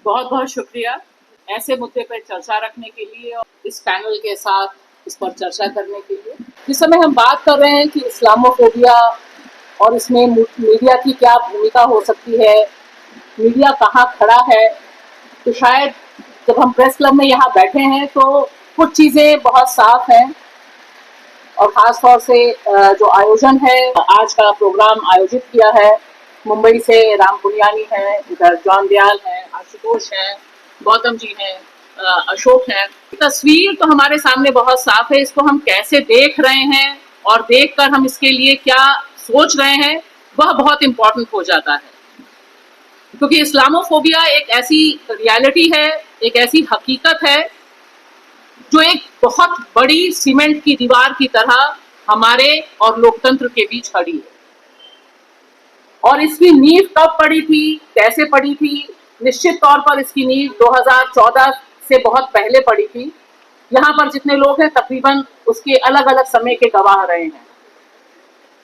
बहुत बहुत शुक्रिया ऐसे मुद्दे पर चर्चा रखने के लिए और इस पैनल के साथ इस पर चर्चा करने के लिए। जिस समय हम बात कर रहे हैं कि इस्लामोफोबिया और इसमें मीडिया की क्या भूमिका हो सकती है, मीडिया कहाँ खड़ा है, तो शायद जब हम प्रेस क्लब में यहाँ बैठे हैं तो कुछ चीज़ें बहुत साफ हैं। और ख़ास तौर से जो आयोजन है, आज का प्रोग्राम आयोजित किया है, मुंबई से राम पुनियानी हैं, इधर जॉन दयाल हैं, आशुतोष हैं, गौतम जी हैं, अशोक हैं। तस्वीर तो हमारे सामने बहुत साफ है। इसको हम कैसे देख रहे हैं और देखकर हम इसके लिए क्या सोच रहे हैं, वह बहुत इम्पोर्टेंट हो जाता है। क्योंकि इस्लामोफोबिया एक ऐसी रियलिटी है, एक ऐसी हकीकत है जो एक बहुत बड़ी सीमेंट की दीवार की तरह हमारे और लोकतंत्र के बीच खड़ी है। और इसकी नींव कब पड़ी थी, कैसे पड़ी थी? निश्चित तौर पर इसकी नींव 2014 से बहुत पहले पड़ी थी। यहाँ पर जितने लोग हैं तकरीबन उसके अलग अलग समय के गवाह रहे हैं।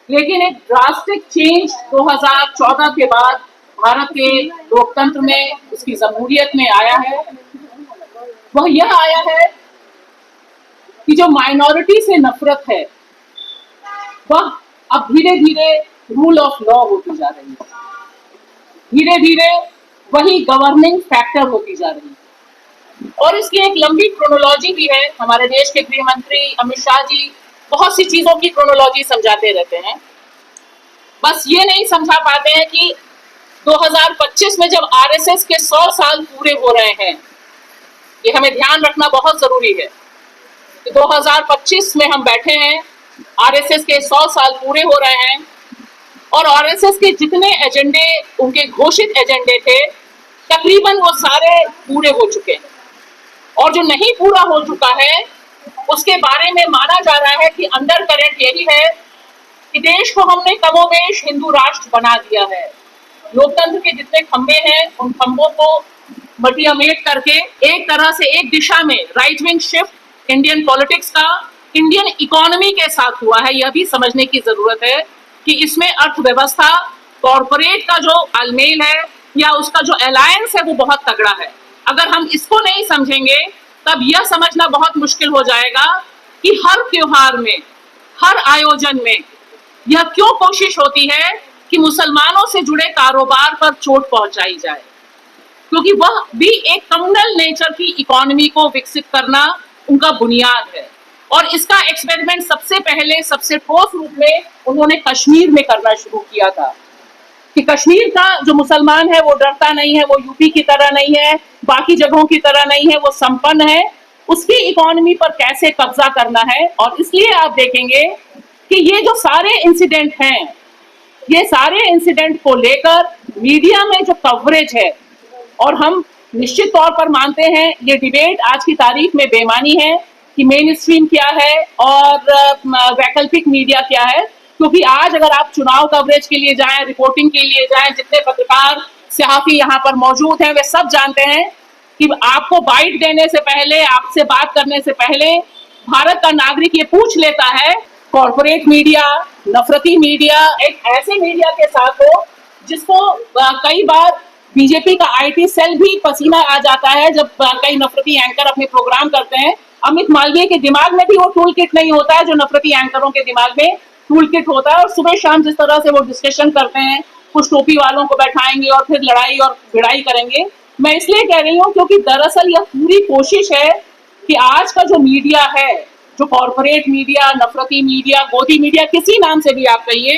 लेकिन एक ड्रास्टिक चेंज 2014 के बाद भारत के लोकतंत्र में, उसकी जमहूरियत में आया है। वह यह आया है कि जो माइनॉरिटी से नफरत है वह अब धीरे धीरे रूल ऑफ लॉ होती जा रही है, धीरे धीरे वही गवर्निंग फैक्टर होती जा रही है। और इसकी एक लंबी क्रोनोलॉजी भी है। हमारे देश के गृह मंत्री अमित शाह जी बहुत सी चीजों की क्रोनोलॉजी समझाते रहते हैं, बस ये नहीं समझा पाते हैं कि 2025 में जब आरएसएस के 100 साल पूरे हो रहे हैं, ये हमें ध्यान रखना बहुत जरूरी है। 2025 में हम बैठे हैं, आरएसएस के 100 साल पूरे हो रहे हैं और आरएसएस के जितने एजेंडे, उनके घोषित एजेंडे थे, तकरीबन वो सारे पूरे हो चुके हैं। और जो नहीं पूरा हो चुका है उसके बारे में माना जा रहा है कि अंडर करंट यही है कि देश को हमने कमोबेश हिंदू राष्ट्र बना दिया है। लोकतंत्र के जितने खंभे हैं उन खंभों को मटियामेट करके एक तरह से एक दिशा में right wing shift Indian politics का इंडियन इकोनॉमी के साथ हुआ है। यह भी समझने की जरूरत है कि इसमें अर्थव्यवस्था, कॉरपोरेट का जो तालमेल है या उसका जो अलायंस है वो बहुत तगड़ा है। अगर हम इसको नहीं समझेंगे तब यह समझना बहुत मुश्किल हो जाएगा कि हर त्योहार में, हर आयोजन में यह क्यों कोशिश होती है कि मुसलमानों से जुड़े कारोबार पर चोट पहुंचाई जाए, क्योंकि वह भी एक कम्युनल नेचर की इकोनॉमी को विकसित करना उनका बुनियाद है। और इसका एक्सपेरिमेंट सबसे पहले, सबसे ठोस रूप में उन्होंने कश्मीर में करना शुरू किया था कि कश्मीर का जो मुसलमान है वो डरता नहीं है, वो यूपी की तरह नहीं है, बाकी जगहों की तरह नहीं है, वो संपन्न है। उसकी इकोनॉमी पर कैसे कब्जा करना है। और इसलिए आप देखेंगे कि ये जो सारे इंसिडेंट हैं, ये सारे इंसिडेंट को लेकर मीडिया में जो कवरेज है, और हम निश्चित तौर पर मानते हैं ये डिबेट आज की तारीख में बेमानी है कि मेन स्ट्रीम क्या है और वैकल्पिक मीडिया क्या है। क्योंकि आज अगर आप चुनाव कवरेज के लिए जाएं, रिपोर्टिंग के लिए जाएं, जितने पत्रकार, सहाफ़ी यहाँ पर मौजूद हैं वे सब जानते हैं कि आपको बाइट देने से पहले, आपसे बात करने से पहले भारत का नागरिक ये पूछ लेता है कॉर्पोरेट मीडिया, नफरती मीडिया, एक ऐसे मीडिया के साथ हो जिसको कई बार बीजेपी का आईटी सेल भी पसीना आ जाता है जब कई नफरती एंकर अपने प्रोग्राम करते हैं। अमित मालवीय के दिमाग में भी वो टूल किट नहीं होता है जो नफरती एंकरों के दिमाग में टूल किट होता है। और सुबह शाम जिस तरह से वो डिस्कशन करते हैं, कुछ टोपी वालों को बैठाएंगे और फिर लड़ाई और भिड़ाई करेंगे। मैं इसलिए कह रही हूँ क्योंकि दरअसल यह पूरी कोशिश है कि आज का जो मीडिया है, जो कॉर्पोरेट मीडिया, नफरती मीडिया, गोदी मीडिया, किसी नाम से भी आप कहिए,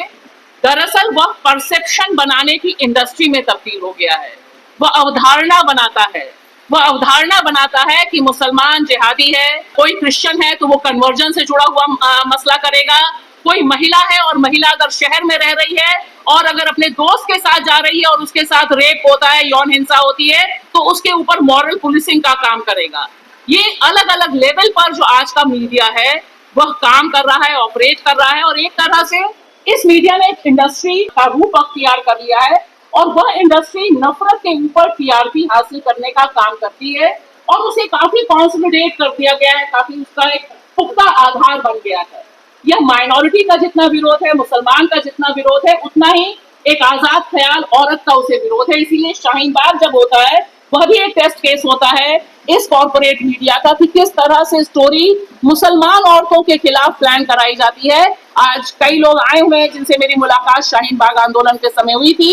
दरअसल वह परसेप्शन बनाने की इंडस्ट्री में तब्दील हो गया है। वह अवधारणा बनाता है, वह अवधारणा बनाता है कि मुसलमान जिहादी है, कोई क्रिश्चियन है तो वो कन्वर्जन से जुड़ा हुआ मसला करेगा, कोई महिला है और महिला अगर शहर में रह रही है और अगर अपने दोस्त के साथ जा रही है और उसके साथ रेप होता है, यौन हिंसा होती है, तो उसके ऊपर मॉरल पुलिसिंग का काम करेगा। ये अलग अलग लेवल पर जो आज का मीडिया है वह काम कर रहा है, ऑपरेट कर रहा है। और एक तरह से इस मीडिया ने एक इंडस्ट्री का रूप अख्तियार कर लिया है और वह इंडस्ट्री नफरत के ऊपर टीआरपी हासिल करने का काम करती है और उसे काफी कॉन्सोलिडेट कर दिया गया है, काफी उसका एक पुख्ता आधार बन गया है। यह माइनॉरिटी का जितना विरोध है, मुसलमान का जितना विरोध है, उतना ही एक आजाद ख्याल औरत का उसे विरोध है। इसीलिए शाहीन बाग जब होता है वह भी एक टेस्ट केस होता है इस कॉर्पोरेट मीडिया का कि किस तरह से स्टोरी मुसलमान औरतों के खिलाफ प्लान कराई जाती है। आज कई लोग आए हुए हैं जिनसे मेरी मुलाकात शाहीन बाग आंदोलन के समय हुई थी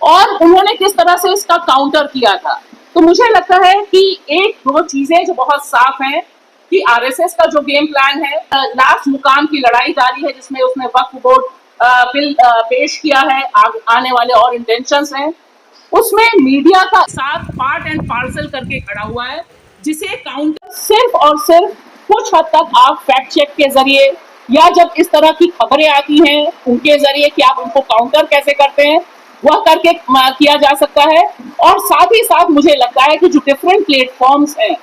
और उन्होंने किस तरह से इसका काउंटर किया था। तो मुझे लगता है कि एक दो चीजें जो बहुत साफ हैं कि आरएसएस का जो गेम प्लान है, लास्ट मुकाम की लड़ाई जारी है जिसमें उसने वक्फ बोर्ड बिल पेश किया है, आने वाले और इंटेंशंस हैं, उसमें मीडिया का साथ पार्ट एंड पार्सल करके खड़ा हुआ है, जिसे काउंटर सिर्फ और सिर्फ कुछ हद तक आप फैक्ट चेक के जरिए या जब इस तरह की खबरें आती हैं उनके जरिए कि आप उनको काउंटर कैसे करते हैं वह करके किया जा सकता है। और साथ ही साथ मुझे लगता है कि जो डिफरेंट प्लेटफॉर्म्स हैं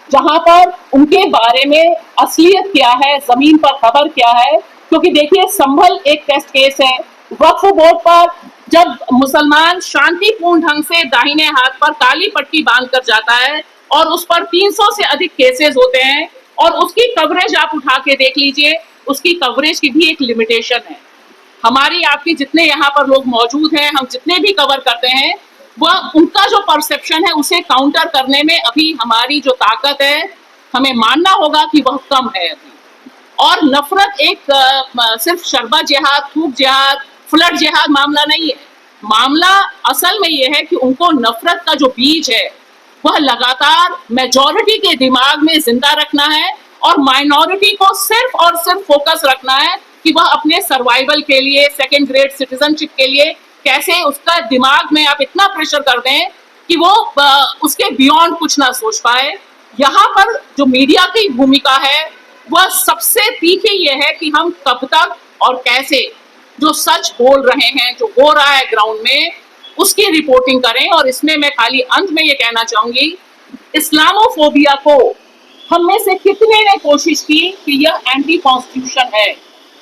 जहां पर उनके बारे में असलियत क्या है, जमीन पर खबर क्या है, क्योंकि देखिए संभल एक टेस्ट केस है। वक्फ बोर्ड पर जब मुसलमान शांतिपूर्ण ढंग से दाहिने हाथ पर काली पट्टी बांध कर जाता है और उस पर 300 से अधिक केसेस होते हैं और उसकी कवरेज आप उठा के देख लीजिए, उसकी कवरेज की भी एक लिमिटेशन है। हमारी आपकी जितने यहाँ पर लोग मौजूद हैं, हम जितने भी कवर करते हैं, वह उनका जो परसेप्शन है उसे काउंटर करने में अभी हमारी जो ताकत है, हमें मानना होगा कि वह कम है अभी। और नफरत एक सिर्फ शरबत जिहाद, थूक जिहाद, फ्लड जिहाद मामला नहीं है। मामला असल में यह है कि उनको नफरत का जो बीज है वह लगातार मेजॉरिटी के दिमाग में जिंदा रखना है और माइनॉरिटी को सिर्फ और सिर्फ फोकस रखना है कि वह अपने सर्वाइवल के लिए, सेकेंड ग्रेड सिटीजनशिप के लिए कैसे उसका दिमाग में आप इतना प्रेशर कर दें कि वो उसके बियॉन्ड कुछ ना सोच पाए। यहाँ पर जो मीडिया की भूमिका है वह सबसे तीखी ये है कि हम कब तक और कैसे जो सच बोल रहे हैं, जो हो रहा है ग्राउंड में, उसकी रिपोर्टिंग करें। और इसमें मैं खाली अंत में ये कहना चाहूंगी, इस्लामोफोबिया को हम में से कितने ने कोशिश की कि यह एंटी कॉन्स्टिट्यूशन है,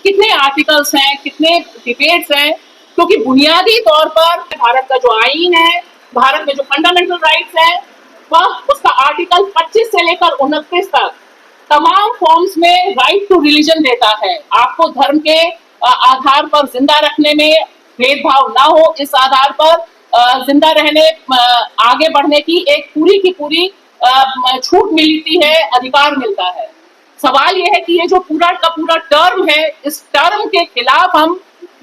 कितने आर्टिकल्स हैं, कितने डिबेट्स हैं, क्योंकि बुनियादी तौर पर भारत का जो आईन है, भारत में जो फंडामेंटल राइट्स हैं, वह उसका आर्टिकल 25 से लेकर 29 तक तमाम फॉर्म्स में राइट टू रिलीजन देता है। आपको धर्म के आधार पर जिंदा रखने में भेदभाव ना हो, इस आधार पर जिंदा रहने, आगे बढ़ने की एक पूरी की पूरी छूट मिलती है, अधिकार मिलता है। सवाल यह है कि ये जो पूरा का पूरा टर्म है, इस टर्म के खिलाफ हम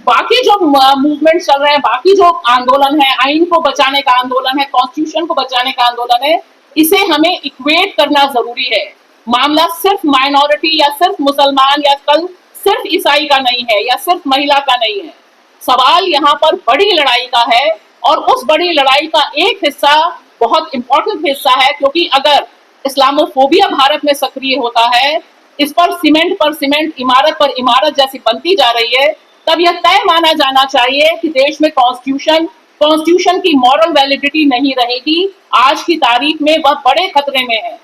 बाकी जो मूवमेंट चल रहे हैं, बाकी जो आंदोलन है, आइन को बचाने का आंदोलन है, कॉन्स्टिट्यूशन को बचाने का आंदोलन है, इसे हमें इक्वेट करना जरूरी है। मामला सिर्फ माइनॉरिटी या सिर्फ मुसलमान या कल सिर्फ ईसाई का नहीं है या सिर्फ महिला का नहीं है। सवाल यहाँ पर बड़ी लड़ाई का है और उस बड़ी लड़ाई का एक हिस्सा बहुत इंपॉर्टेंट हिस्सा है, क्योंकि अगर इस्लामोफोबिया भारत में सक्रिय होता है, इस पर सीमेंट, इमारत पर इमारत जैसी बनती जा रही है, तब यह तय माना जाना चाहिए कि देश में कॉन्स्टिट्यूशन की मॉरल वैलिडिटी नहीं रहेगी। आज की तारीख में वह बड़े खतरे में है।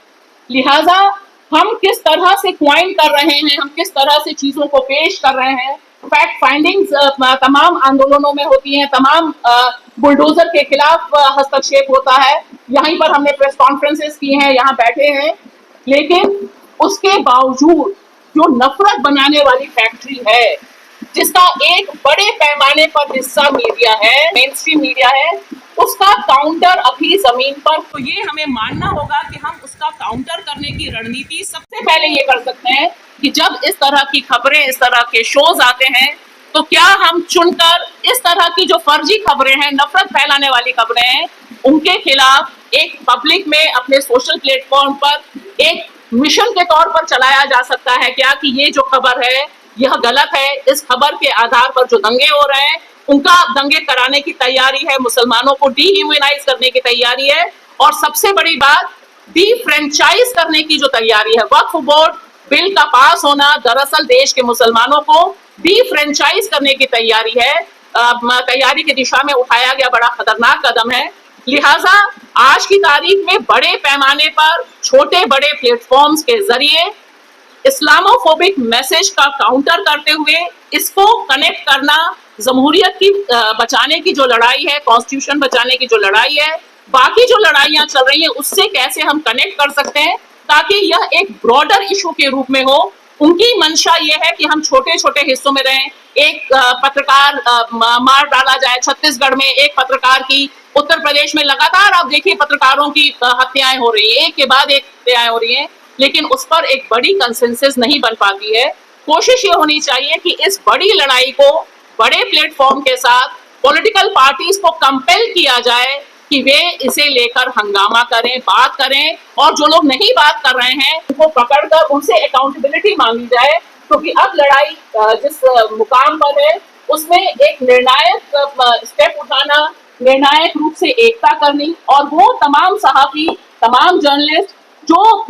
लिहाजा हम किस तरह से क्वाइन कर रहे हैं, हम किस तरह से चीजों को पेश कर रहे हैं, फैक्ट फाइंडिंग्स तमाम आंदोलनों में होती हैं, तमाम बुलडोजर के खिलाफ हस्तक्षेप होता है। यहीं पर हमने प्रेस कॉन्फ्रेंसेस की हैं, यहाँ बैठे हैं, लेकिन उसके बावजूद जो नफरत बनाने वाली फैक्ट्री है, जिसका एक बड़े पैमाने पर हिस्सा मीडिया है, मेन स्ट्रीम मीडिया है, उसका काउंटर अभी जमीन पर, तो ये हमें मानना होगा कि हम उसका काउंटर करने की रणनीति सबसे पहले ये कर सकते हैं कि जब इस तरह की खबरें, इस तरह के शोज आते हैं, तो क्या हम चुनकर इस तरह की जो फर्जी खबरें हैं, नफरत फैलाने वाली खबरें हैं, उनके खिलाफ एक पब्लिक में अपने सोशल प्लेटफॉर्म पर एक मिशन के तौर पर चलाया जा सकता है क्या कि ये जो खबर है यह गलत है, इस खबर के आधार पर जो दंगे हो रहे हैं उनका दंगे कराने की तैयारी है, मुसलमानों को डीह्यूमनाइज करने की तैयारी है, और सबसे बड़ी बात डीफ्रेंचाइज करने की जो तैयारी है। वक्फ बोर्ड बिल का पास होना दरअसल देश के मुसलमानों को डीफ्रेंचाइज करने की तैयारी है, तैयारी की दिशा में उठाया गया बड़ा खतरनाक कदम है। लिहाजा आज की तारीख में बड़े पैमाने पर छोटे बड़े प्लेटफॉर्म्स के जरिए इस्लामोफोबिक मैसेज का काउंटर करते हुए इसको कनेक्ट करना, जमहूरियत की बचाने की जो लड़ाई है, कॉन्स्टिट्यूशन बचाने की जो लड़ाई है, बाकी जो लड़ाइयां चल रही हैं उससे कैसे हम कनेक्ट कर सकते हैं ताकि यह एक ब्रॉडर इशू के रूप में हो। उनकी मंशा ये है कि हम छोटे छोटे हिस्सों में रहें। एक पत्रकार मार डाला जाए, छत्तीसगढ़ में एक पत्रकार की उत्तर प्रदेश में लगातार आप देखिए पत्रकारों की हत्याएं हो रही है, एक के बाद एक हत्याएं हो रही हैं, लेकिन उस पर एक बड़ी कंसेंसस नहीं बन पाती है। कोशिश ये होनी चाहिए कि इस बड़ी लड़ाई को बड़े प्लेटफॉर्म के साथ पॉलिटिकल पार्टीज को कंपेल किया जाए कि वे इसे लेकर हंगामा करें, बात करें, और जो लोग नहीं बात कर रहे हैं उनको पकड़कर उनसे अकाउंटेबिलिटी मांगी जाए, क्योंकि अब लड़ाई जिस मुकाम पर है उसमें एक निर्णायक स्टेप उठाना, निर्णायक रूप से एकता करनी, और वो तमाम सहाफी, तमाम जर्नलिस्ट जो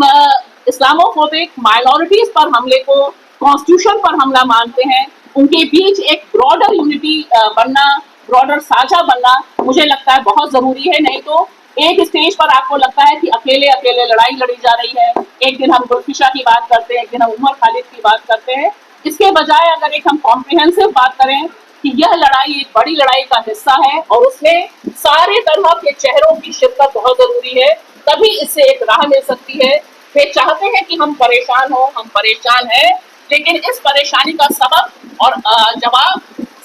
इस्लामोफोबिक माइनॉरिटीज पर हमले को कॉन्स्टिट्यूशन पर हमला मानते हैं, उनके बीच एक ब्रॉडर यूनिटी बनना, ब्रॉडर साझा बनना मुझे लगता है बहुत जरूरी है। नहीं तो एक स्टेज पर आपको लगता है कि अकेले अकेले लड़ाई लड़ी जा रही है, एक दिन हम गुलफिशा की बात करते हैं, एक दिन हम उमर खालिद की बात करते हैं। इसके बजाय अगर एक हम कॉम्प्रिहेंसिव बात करें कि यह लड़ाई एक बड़ी लड़ाई का हिस्सा है और उसमें सारे तरह के चेहरों की शिरकत बहुत जरूरी है, तभी इससे एक राह मिल सकती है। वे चाहते हैं कि हम परेशान हो, हम परेशान हैं, लेकिन इस परेशानी का सबब और जवाब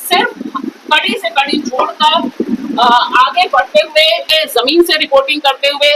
सिर्फ कड़ी से कड़ी छोड़कर आगे बढ़ते हुए, जमीन से रिपोर्टिंग करते हुए